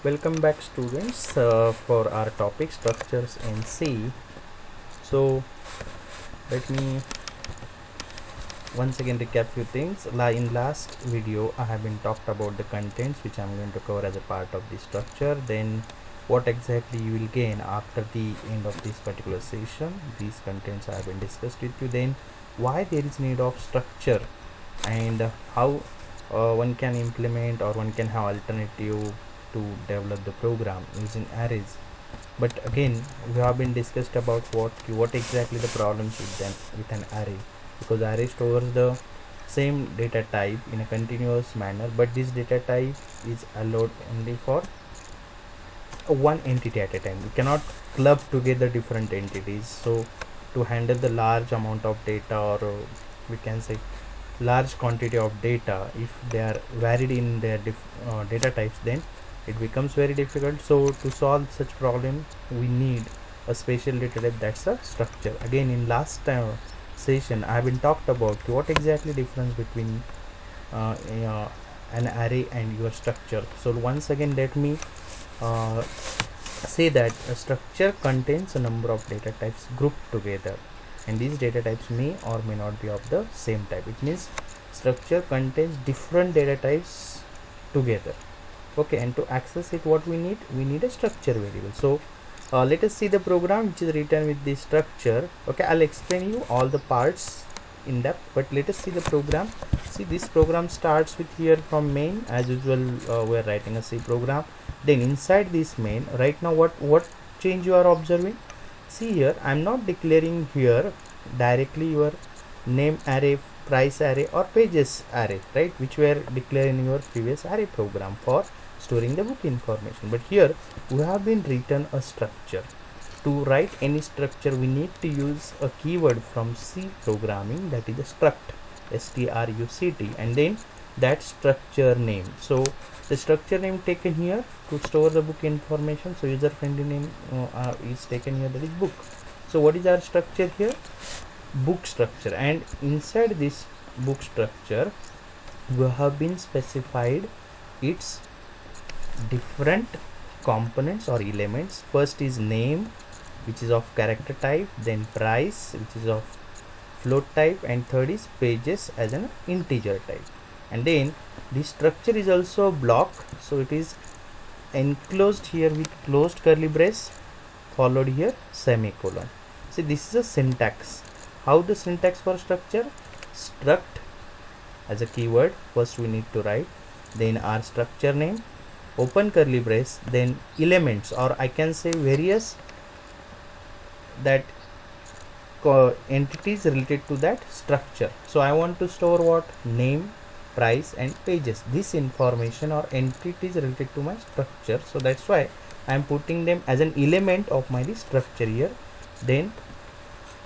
Welcome back students for our topic structures in C. So let me once again recap few things. In last video I have been talked about the contents which I am going to cover as a part of the structure, then what exactly you will gain after the end of this particular session. These contents I have been discussed with you, then why there is need of structure and how one can implement or one can have alternative to develop the program using arrays. But again we have been discussed about what exactly the problems with an array, because array stores the same data type in a continuous manner, but this data type is allowed only for one entity at a time. We cannot club together different entities. So to handle the large amount of data, or we can say large quantity of data, if they are varied in their data types, then it becomes very difficult. So to solve such problem we need a special data type, that's a structure. Again in last session I have been talked about what exactly difference between an array and your structure. So once again let me say that a structure contains a number of data types grouped together, and these data types may or may not be of the same type. It means structure contains different data types together. Okay, and to access it what we need a structure variable. So let us see the program which is written with this structure. Okay, I'll explain you all the parts in depth, but let us see the program. See, this program starts with here from main. As usual we are writing a C program. Then inside this main, right now what change you are observing? See here, I'm not declaring here directly your name array, price array or pages array, right, which were declared in your previous array program for storing the book information. But here we have been written a structure. To write any structure we need to use a keyword from C programming, that is a struct, struct, and then that structure name. So the structure name taken here to store the book information, so user friendly name is taken here, that is book. So what is our structure here? Book structure. And inside this book structure we have been specified its different components or elements. First is name, which is of character type, then price, which is of float type, and third is pages as an integer type. And then this structure is also a block, so it is enclosed here with closed curly brace followed here semicolon. See, this is a syntax. How the syntax for structure? Struct as a keyword, first we need to write, then our structure name, open curly brace, then elements, or I can say various that entities related to that structure. So I want to store what? Name, price and pages, this information or entities related to my structure. So that's why I am putting them as an element of my structure here. Then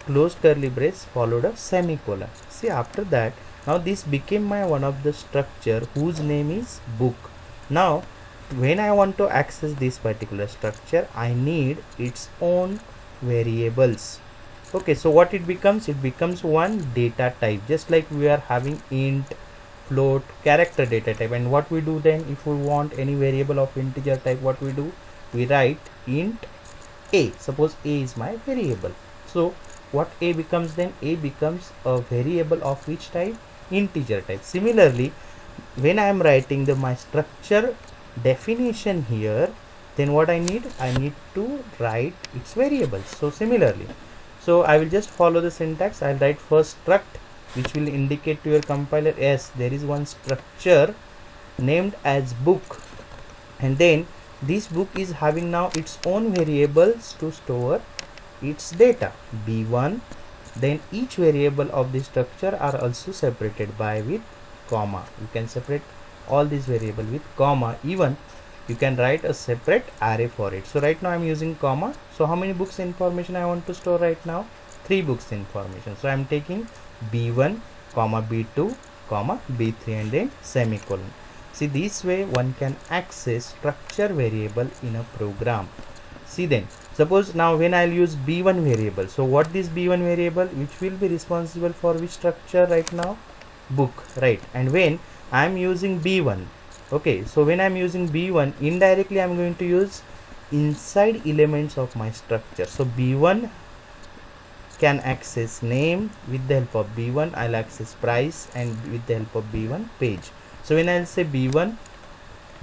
closed curly brace followed a semicolon. See, after that now this became my one of the structure whose name is book. Now when I want to access this particular structure I need its own variables. Okay, so what it becomes? It becomes one data type, just like we are having int, float, character data type. And what we do then, if we want any variable of integer type, what we do? We write int a. Suppose a is my variable. So what a becomes then? A becomes a variable of which type? Integer type. Similarly, when I am writing my structure definition here, then what I need to write its variables. So similarly, so I will just follow the syntax. I'll write first struct, which will indicate to your compiler, yes, there is one structure named as book, and then this book is having now its own variables to store its data, b1. Then each variable of the structure are also separated by with comma. You can separate all these variable with comma. Even you can write a separate array for it. So right now I'm using comma. So how many books information I want to store right now? 3 books information. So I'm taking b1 comma b2 comma b3 and then semicolon. See, this way one can access structure variable in a program. See, then suppose now when I'll use b1 variable, so what this b1 variable which will be responsible for which structure right now? Book, right? And when I'm using b1, Okay, so when I'm using b1, indirectly I'm going to use inside elements of my structure. So b1 can access name. With the help of b1 I'll access price, and with the help of b1 page. So when I'll say b1,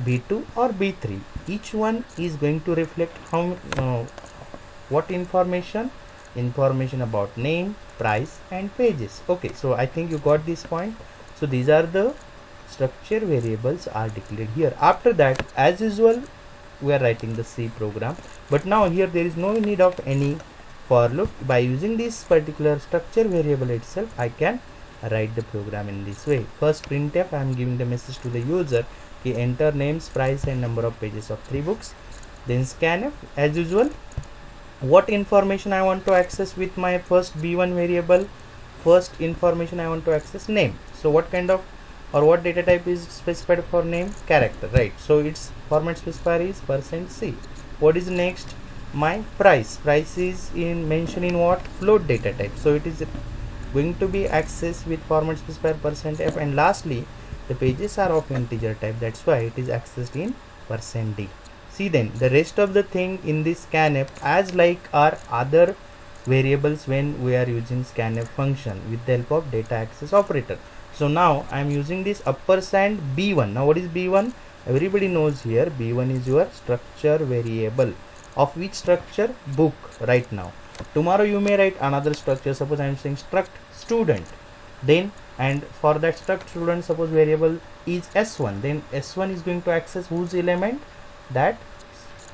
b2 or b3, each one is going to reflect how what information about name, price and pages. Okay, so I think you got this point. So these are the structure variables are declared here. After that, as usual, we are writing the C program, but now here there is no need of any for loop. By using this particular structure variable itself, I can write the program in this way. First printf, I am giving the message to the user, he enter names, price and number of pages of 3 books. Then scanf, as usual, what information I want to access with my first b1 variable. First information I want to access name. So what kind of or what data type is specified for name? Character, right? So its format specifier is %c. What is next? My price. Price is in mentioned in what? Float data type. So it is going to be accessed with format specifier %f. And lastly, the pages are of integer type, that's why it is accessed in %d. See, then the rest of the thing in this scanf as like our other variables when we are using scanf function with the help of data access operator. So now I am using this %b1. Now what is b1? Everybody knows here b1 is your structure variable. Of which structure? Book. Right now. Tomorrow you may write another structure. Suppose I am saying struct student. Then, and for that struct student, suppose variable is s1. Then s1 is going to access whose element? That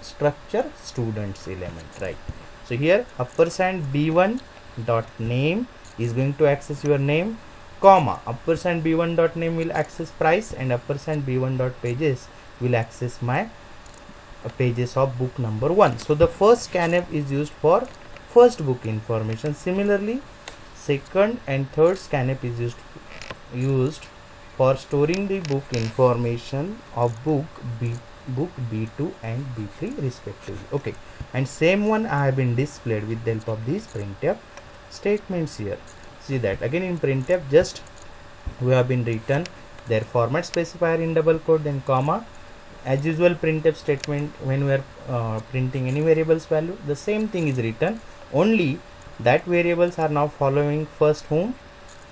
structure students element, right? So here %b1 dot name is going to access your name, comma %b1 dot name will access price, and %b1 dot pages will access my pages of book number 1. So the first scanf is used for first book information. Similarly, second and third scanf is used for storing the book information of book B2 and B3 respectively. Okay, and same one I have been displayed with the help of these printf statements here. See that again in printf, just we have been written their format specifier in double quote, then comma. As usual, printf statement when we are printing any variables value, the same thing is written, only that variables are now following first whom?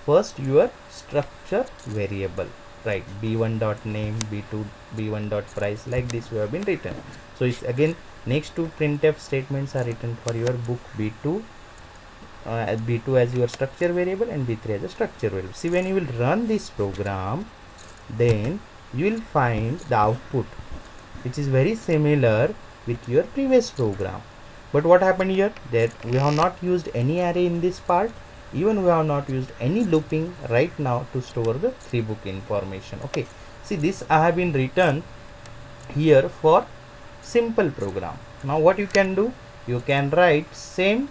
First your structure variable, right? b1 dot name, b2 b1 dot price, like this we have been written. So it's again next two printf statements are written for your book b2 b2 as your structure variable and b3 as a structure variable. See, when you will run this program, then you will find the output which is very similar with your previous program. But what happened here, that we have not used any array in this part, even we have not used any looping right now to store the 3 book information. Okay, see, this I have been written here for simple program. Now what you can do, you can write same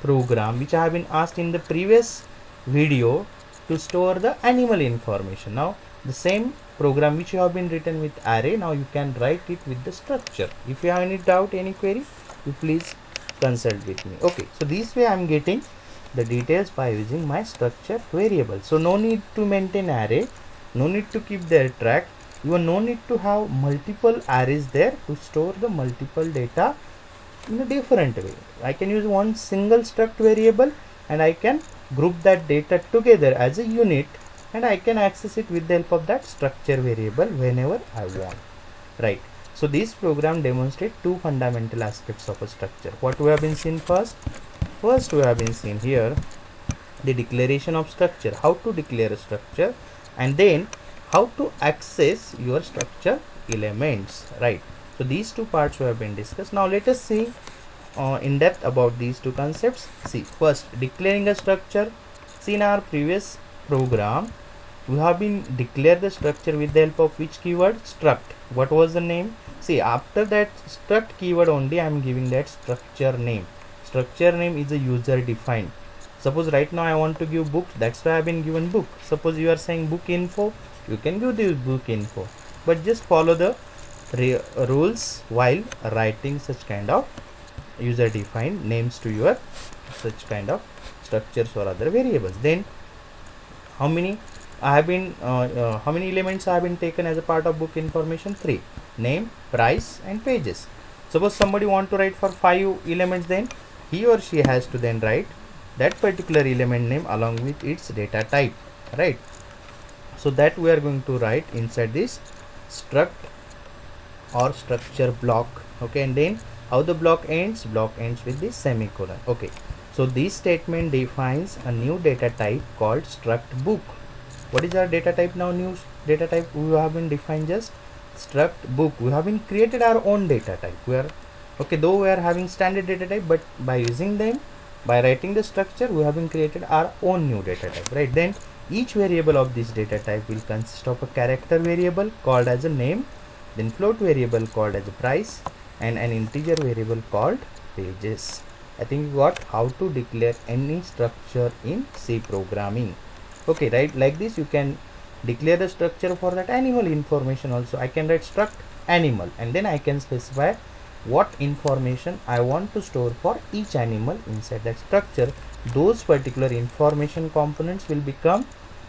program which I have been asked in the previous video to store the animal information. Now the same program which you have been written with array, now you can write it with the structure. If you have any doubt, any query, you please consult with me. Okay, so this way I am getting the details by using my structure variable. So no need to maintain array, no need to keep their track, even no need to have multiple arrays there to store the multiple data in a different way. I can use one single struct variable and I can group that data together as a unit, and I can access it with the help of that structure variable whenever I want, right? So this program demonstrates 2 fundamental aspects of a structure. What we have been seen first we have been seen here the declaration of structure, how to declare a structure, and then how to access your structure elements, right? So these 2 parts we have been discussed. Now let us see in depth about these 2 concepts. See, first, declaring a structure. See, in our previous program we have been declare the structure with the help of which keyword? Struct. What was the name? See, after that struct keyword only I am giving that structure name. Structure name is a user defined. Suppose right now I want to give books, that's why I have been given book. Suppose you are saying book info, you can give the book info, but just follow the rules while writing such kind of user defined names to your such kind of structures or other variables. Then how many I have been how many elements have been taken as a part of book information? 3: name, price, and pages. Suppose somebody want to write for 5 elements, then he or she has to then write that particular element name along with its data type, right? So that we are going to write inside this struct or structure block. Okay, and then how the block ends with this semicolon. Okay, so this statement defines a new data type called struct book. What is our data type now? New data type we have been defined just struct book. We have been created our own data type. We are okay, though we are having standard data type, but by using them, by writing the structure, we have been created our own new data type, right? Then each variable of this data type will consist of a character variable called as a name, then float variable called as a price, and an integer variable called pages. I think you got how to declare any structure in C programming. Okay, right, like this you can declare the structure for that animal information also. I can write struct animal, and then I can specify what information I want to store for each animal inside that structure. Those particular information components will become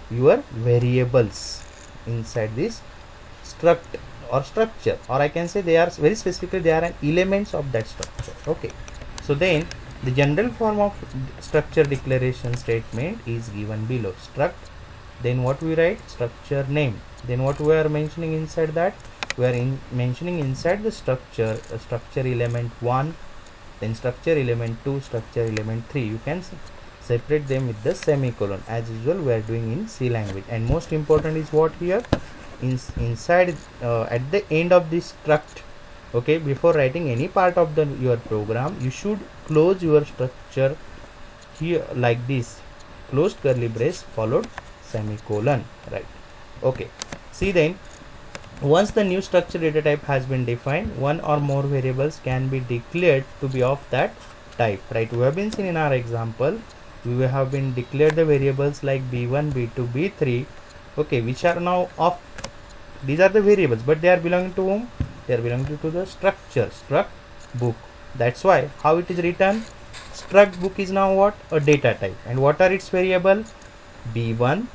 your variables inside this struct or structure, or I can say they are very specifically they are an elements of that structure. Okay, so then the general form of structure declaration statement is given below. Struct, then what we write? Structure name. Then what we are mentioning inside that? We are mentioning inside the structure structure element 1, then structure element 2, structure element 3. You can separate them with the semicolon as usual we are doing in C language. And most important is what here? Inside at the end of this struct, okay, before writing any part of your program, you should close your structure here like this, closed curly brace followed semicolon, right? Okay, see, then once the new structure data type has been defined, one or more variables can be declared to be of that type, right? We have been seen in our example, we have been declared the variables like b1, b2, b3, okay, which are now of, these are the variables, but they are belonging to whom? They are belonging to the structure, struct book. That's why how it is written, struct book is now what? A data type. And what are its variable? b1,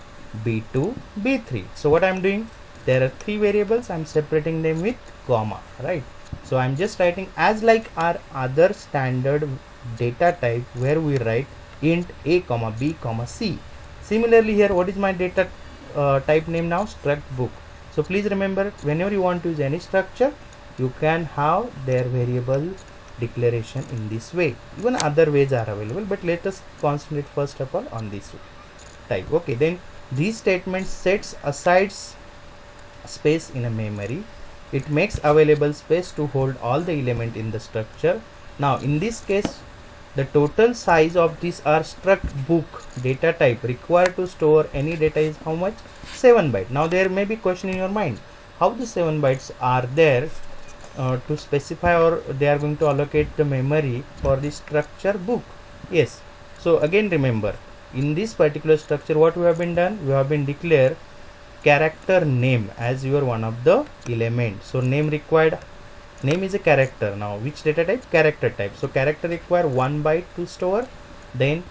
b2, b3. So what I am doing, there are 3 variables, I am separating them with comma, right? So I am just writing as like our other standard data type where we write int a comma b comma c. Similarly here, what is my data type name now? Struct book. So please remember, whenever you want to use any structure, you can have their variable declaration in this way. Even other ways are available, but let us concentrate first of all on this type. Okay, then these statements sets aside space in a memory. It makes available space to hold all the element in the structure. Now in this case, the total size of this our struct book data type required to store any data is how much? 7 bytes. Now there may be question in your mind, how the 7 bytes are there to specify, or they are going to allocate the memory for the structure book? Yes, so again remember, in this particular structure what we have been done, we have been declare character name as your one of the element. So name required, name is a character. Now which data type? Character type. So character require 1 byte to store, then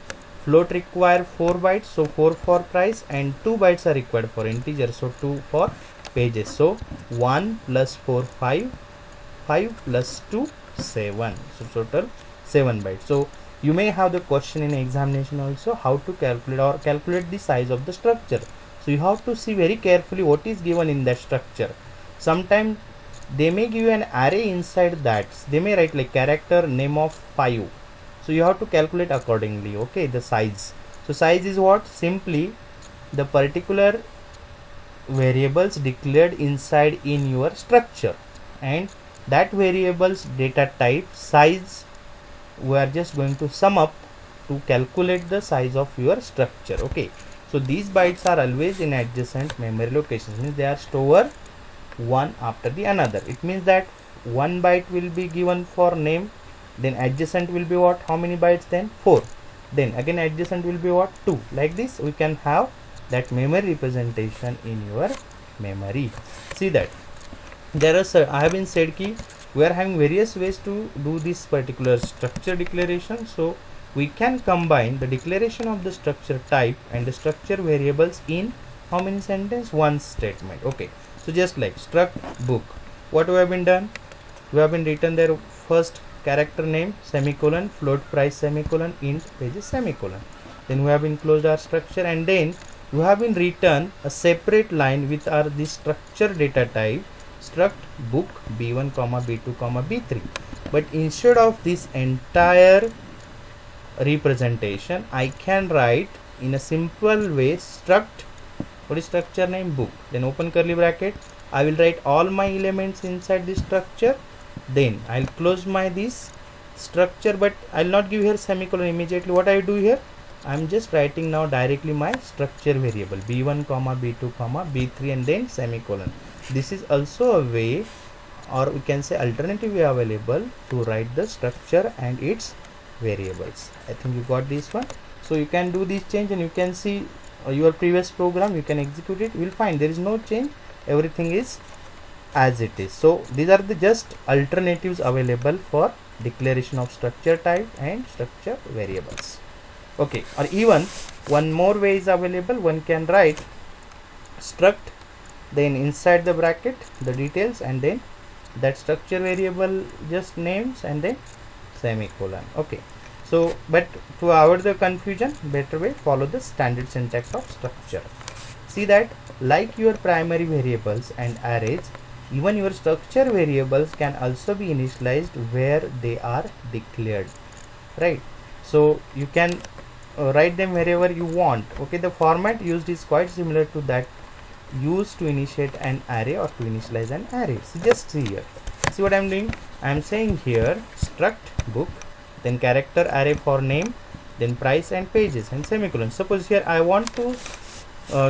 float require 4 bytes, so 4 for price, and 2 bytes are required for integer, so 2 for pages. So 1 plus 4 5, 5 plus 2 7, so total 7 bytes. So you may have the question in examination also, how to calculate the size of the structure. So you have to see very carefully what is given in that structure. Sometimes they may give you an array inside that, they may write like character name of 5, so you have to calculate accordingly, okay, the size. So size is what? Simply the particular variables declared inside in your structure, and that variables data type size we are just going to sum up to calculate the size of your structure. Okay, so these bytes are always in adjacent memory locations, means they are stored one after the another. It means that 1 byte will be given for name, then adjacent will be what? How many bytes? Then 4, then again adjacent will be what? 2. Like this we can have that memory representation in your memory. See that there are I have been said ki we are having various ways to do this particular structure declaration. So we can combine the declaration of the structure type and the structure variables in how many sentence? One statement. Okay, so just like struct book, what we have been done, we have been written there first character name semicolon, float price semicolon, int pages semicolon, then we have been closed our structure, and then we have been written a separate line with our this structure data type struct book b1 comma b2 comma b3. But instead of this entire representation, I can write in a simple way struct, what is structure name, book, then open curly bracket, I will write all my elements inside this structure, then I'll close my this structure, but I'll not give here semicolon immediately. What I do here, I'm just writing now directly my structure variable b1 comma b2 comma b3 and then semicolon. This is also a way, or we can say alternative way available to write the structure and its variables. I think you got this one. So you can do this change and you can see your previous program, you can execute it, you will find there is no change, everything is as it is. So these are the just alternatives available for declaration of structure type and structure variables. Okay, or even one more way is available, one can write struct, then inside the bracket the details, and then that structure variable just names and then semicolon. Okay, so but to avoid the confusion, better way, follow the standard syntax of structure. See that like your primary variables and arrays, even your structure variables can also be initialized where they are declared, right? So you can write them wherever you want. Okay, the format used is quite similar to that used to initiate an array or to initialize an array. So just see here, see what I'm doing, I'm saying here struct book, then character array for name, then price and pages and semicolon. Suppose here I want to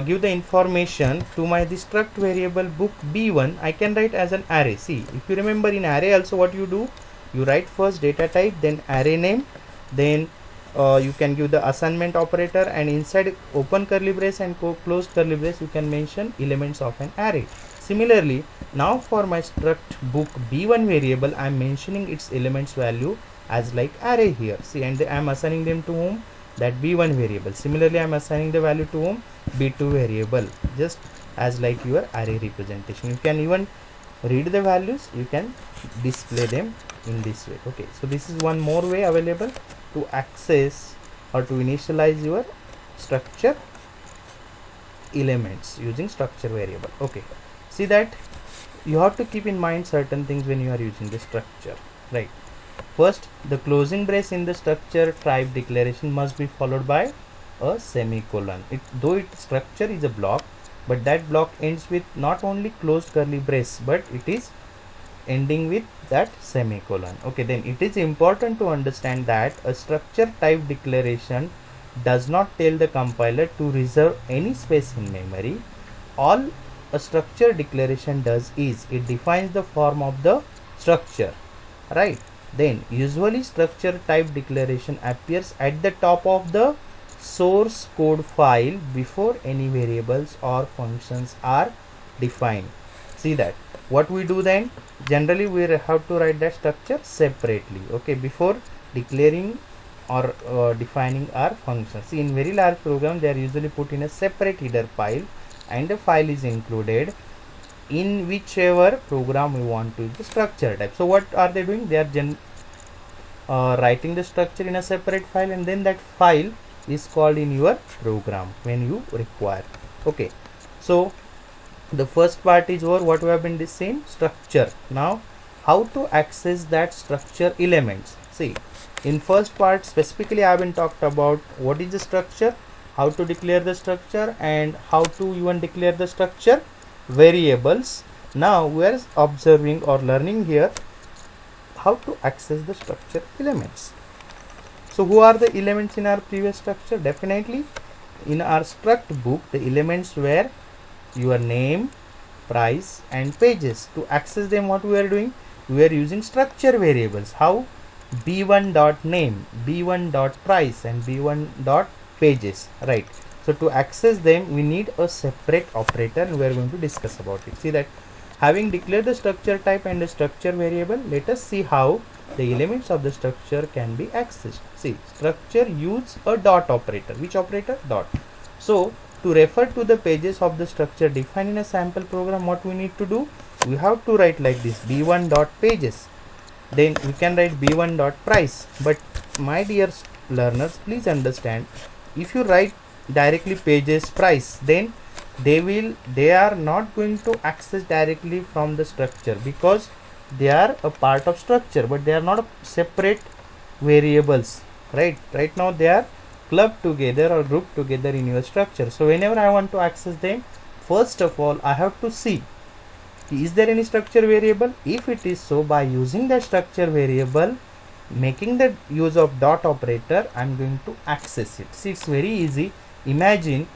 give the information to my this struct variable book b1, I can write as an array. See, if you remember in array also what you do, you write first data type, then array name, then you can give the assignment operator, and inside open curly brace and close curly brace you can mention elements of an array. Similarly, now for my struct book b1 variable, I am mentioning its elements value as like array here. See, and I am assigning them to whom, that b1 variable. Similarly, I am assigning the value to whom, b2 variable, just as like your array representation. You can even read the values, you can display them in this way. Okay, so this is one more way available to access or to initialize your structure elements using structure variable. Okay, see that you have to keep in mind certain things when you are using the structure, right? First, the closing brace in the structure type declaration must be followed by a semicolon. Though its structure is a block, but that block ends with not only closed curly brace, but it is ending with that semicolon. Okay, then it is important to understand that a structure type declaration does not tell the compiler to reserve any space in memory. All a structure declaration does is it defines the form of the structure, right? Then usually structure type declaration appears at the top of the source code file before any variables or functions are defined. See that what we do then, generally we have to write that structure separately, okay, before declaring or defining our functions. See, in very large program they are usually put in a separate header file, and the file is included in whichever program we want to use the structure type. So what are they doing? They are writing the structure in a separate file, and then that file is called in your program when you require. Okay, so the first part is over, what we have been saying, structure. Now how to access that structure elements. See, in first part specifically I have been talked about what is the structure, how to declare the structure, and how to even declare the structure variables. Now we are observing or learning here how to access the structure elements. So who are the elements in our previous structure? Definitely in our struct book the elements were your name, price and pages. To access them, what we are doing, we are using structure variables. How? b1 dot name, b1 dot price and b1 dot pages, right? So to access them we need a separate operator, and we are going to discuss about it. See that having declared the structure type and the structure variable, let us see how the elements of the structure can be accessed. See, structure use a dot operator. Which operator? Dot. So to refer to the pages of the structure defined in a sample program, what we need to do, we have to write like this: b1 dot pages. Then we can write b1 dot price. But my dear learners, please understand, if you write directly pages price, then they are not going to access directly from the structure, because they are a part of structure, but they are not separate variables, right now they are clubbed together or grouped together in your structure. So whenever I want to access them, first of all I have to see, is there any structure variable? If it is so, by using the structure variable, making the use of dot operator, I am going to access it. See, it's very easy. Imagine,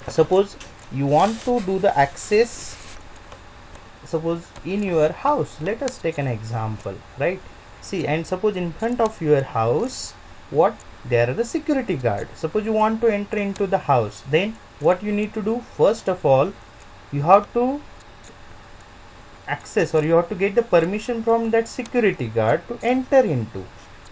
suppose you want to do the access, suppose in your house. Let us take an example, right? See, and suppose in front of your house, what, there are the security guard. Suppose you want to enter into the house, then what you need to do, first of all you have to access, or you have to get the permission from that security guard to enter into.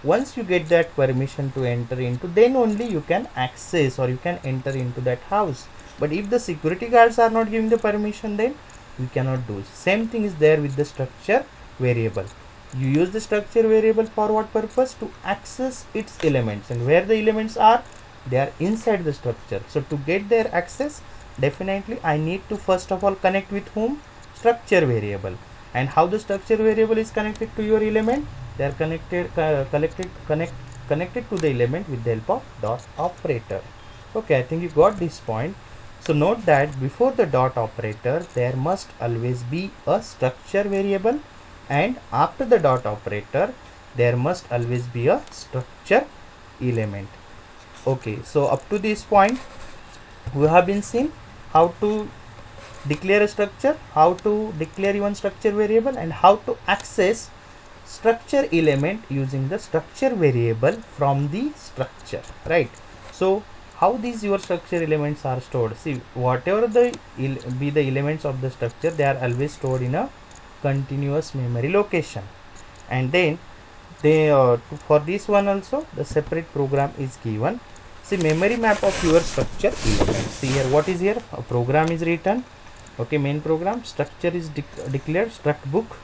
Once you get that permission to enter into, then only you can access or you can enter into that house. But if the security guards are not giving the permission, then we cannot do. Same thing is there with the structure variable. You use the structure variable for what purpose? To access its elements, and where the elements are, they are inside the structure. So to get their access, definitely I need to first of all connect with whom? Structure variable. And how the structure variable is connected to your element? They are connected to the element with the help of dot operator. Okay, I think you got this point. So note that before the dot operator, there must always be a structure variable, and after the dot operator, there must always be a structure element. Okay, so up to this point, we have been seen how to declare a structure, how to declare even structure variable, and how to access structure element using the structure variable from the structure, right? So how these your structure elements are stored? See, whatever be the elements of the structure, they are always stored in a continuous memory location. And then for this one also the separate program is given. See, memory map of your structure elements. See here, what is here? A program is written. Okay, main program, structure is declared, struct book,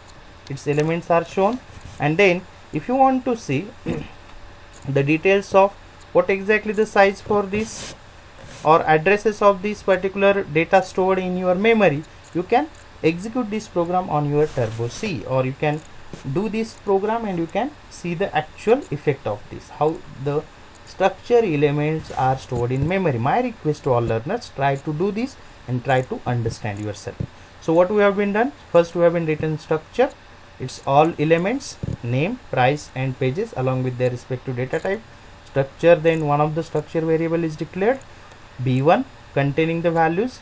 its elements are shown. And then if you want to see the details of what exactly the size for this or addresses of this particular data stored in your memory, you can execute this program on your Turbo C, or you can do this program and you can see the actual effect of this, how the structure elements are stored in memory. My request to all learners, try to do this and try to understand yourself. So what we have been done, first we have been written structure, it's all elements, name, price and pages along with their respective data type. Structure, then one of the structure variable is declared, b1 containing the values,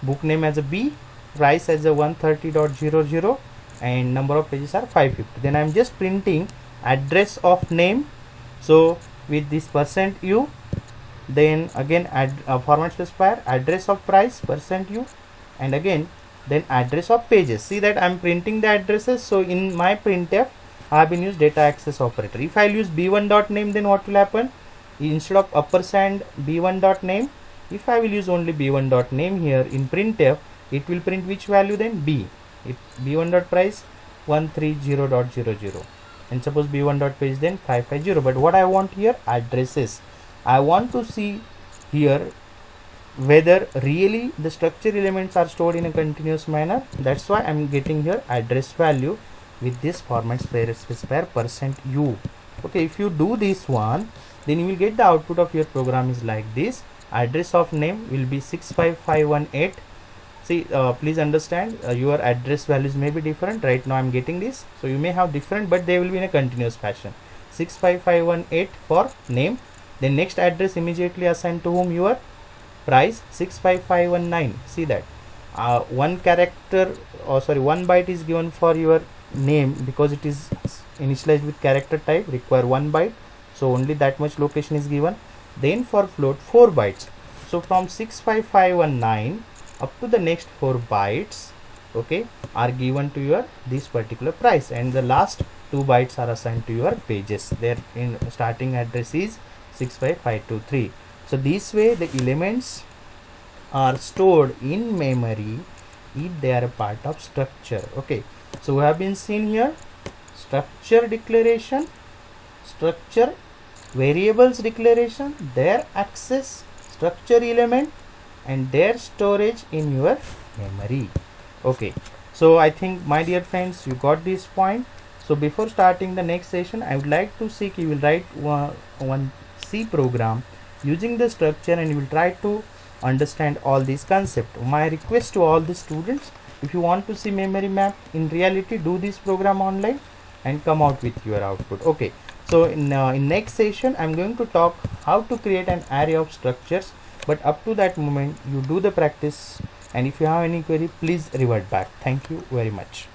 book name as a b, price as a 130.00 and number of pages are 550. Then I am just printing address of name, so with this %u, then again add format specifier, address of price %u, and again then address of pages. See that I am printing the addresses. So in my printf I have been used data access operator. If I will use b1.name, then what will happen? Instead of ampersand b1.name, if I will use only b1.name here in printf, it will print which value then? B. If b1.price 130.00, and suppose b1.page then 550. But what I want here? Addresses. I want to see here whether really the structure elements are stored in a continuous manner. That's why I am getting here address value with this format specifier %u. Okay, if you do this one, then you will get the output of your program is like this. Address of name will be 65518. See, please understand, your address values may be different. Right now I am getting this, so you may have different, but they will be in a continuous fashion. 65518 for name, then next address immediately assigned to whom? Your price 65519. See that one character, or sorry, 1 byte is given for your name because it is initialized with character type, require 1 byte, so only that much location is given. Then for float 4 bytes, so from 65519 up to the next 4 bytes, okay, are given to your this particular price, and the last 2 bytes are assigned to your pages. Their in starting address is 65523. So this way the elements are stored in memory if they are a part of structure. Okay, so we have been seen here structure declaration, structure variables declaration, their access, structure element and their storage in your memory. Okay, so I think my dear friends you got this point. So before starting the next session, I would like to seek you will write one C program using the structure and you will try to understand all these concepts. My request to all the students, if you want to see memory map in reality, do this program online and come out with your output. Okay, so in next session I'm going to talk how to create an array of structures, but up to that moment you do the practice, and if you have any query please revert back. Thank you very much.